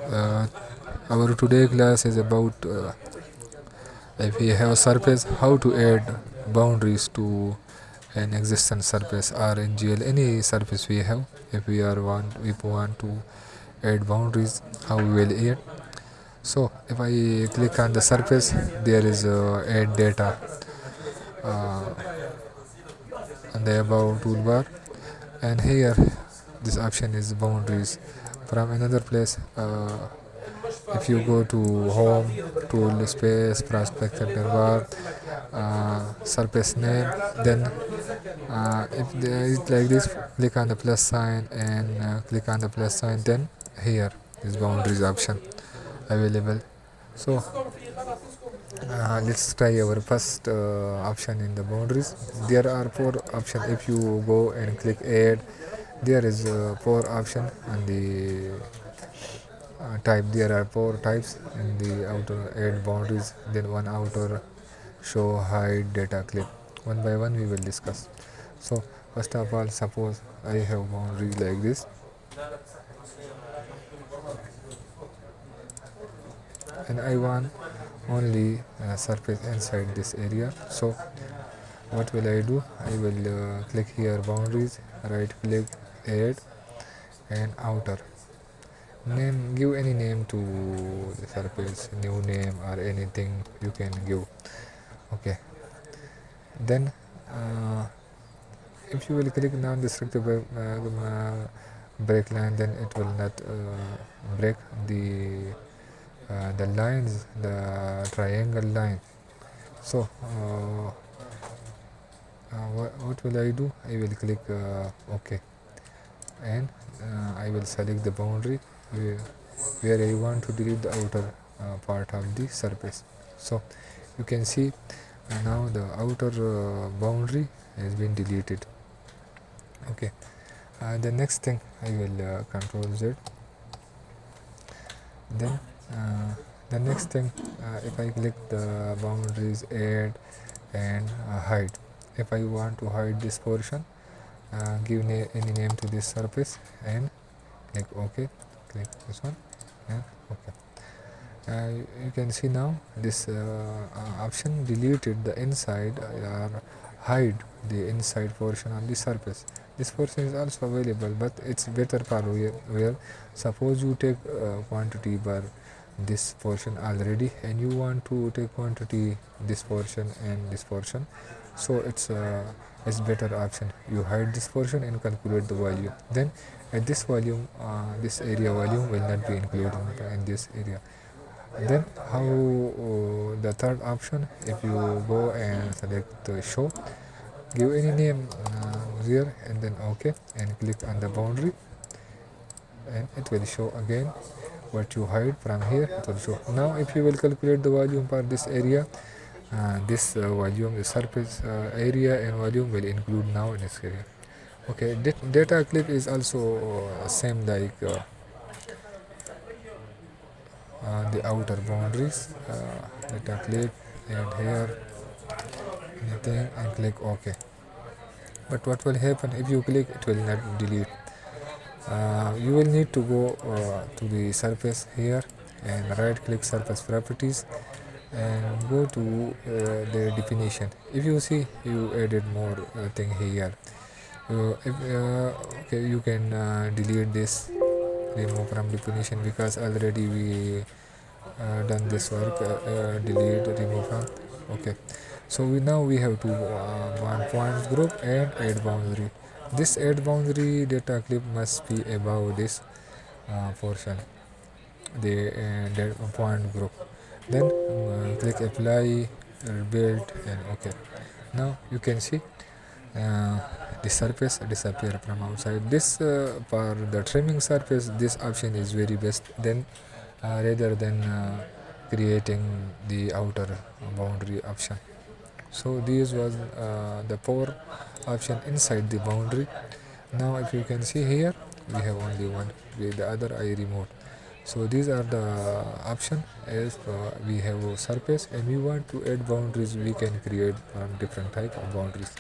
Uh, our today class is about if we have a surface, how to add boundaries to an existing surface or in GL any surface we have. If we want to add boundaries, how we will add. So if I click on the surface, there is add data uh, on the above toolbar, and here this option is boundaries. From another place, if you go to home, tool space, prospect bar, surface name, then if there is like this, click on the plus sign and click on the plus sign, then here is boundaries option available. So let's try our first option in the boundaries. There are four options. If you go and click add, there is four option on the type. There are four types in the outer add boundaries. Then one outer show hide data clip. One by one we will discuss. So first of all, suppose I have boundary like this, and I want only surface inside this area. So what will I do? I will click here boundaries, right click add and outer name. Give any name to the surface, new name or anything you can give. Okay, then if you will click non-destructible break line, then it will not break the lines, the triangle line. So what will I do? I will click OK, and I will select the boundary where I want to delete the outer part of the surface. So you can see now the outer boundary has been deleted. Okay, the next thing I will control Z. Then the next thing, if I click the boundaries add and hide, if I want to hide this portion, give any name to this surface and click OK. Click this one and OK. You can see now this option deleted the inside or hide the inside portion on the surface. This portion is also available, but it's better for where suppose you take quantity bar this portion already and you want to take quantity this portion and this portion, so it's better option you hide this portion and calculate the volume. Then at this volume, this area volume will not be included in this area. Then how the third option, if you go and select show, give any name here and then OK and click on the boundary, and it will show again what you hide from here. It will show. Now if you will calculate the volume for this area, this volume, the surface area and volume will include now in this area. Okay, data clip is also same like the outer boundaries. Data clip and here anything and click OK. But what will happen if you click? It will not delete. You will need to go to the surface here and right click surface properties and go to the definition. If you see, you added more thing here. Okay, you can delete this, remove from definition, because already we done this work. Delete, remove from. Okay, so now we have to one points group and add boundary. This add boundary data clip must be above this portion, the point group. Then click apply, build and OK. Now you can see uh, the surface disappear from outside. This for the trimming surface, this option is very best then rather than creating the outer boundary option. So this was the four option inside the boundary. Now if you can see here, we have only one, with the other I removed. So these are the option. As we have a surface and we want to add boundaries, we can create different type of boundaries.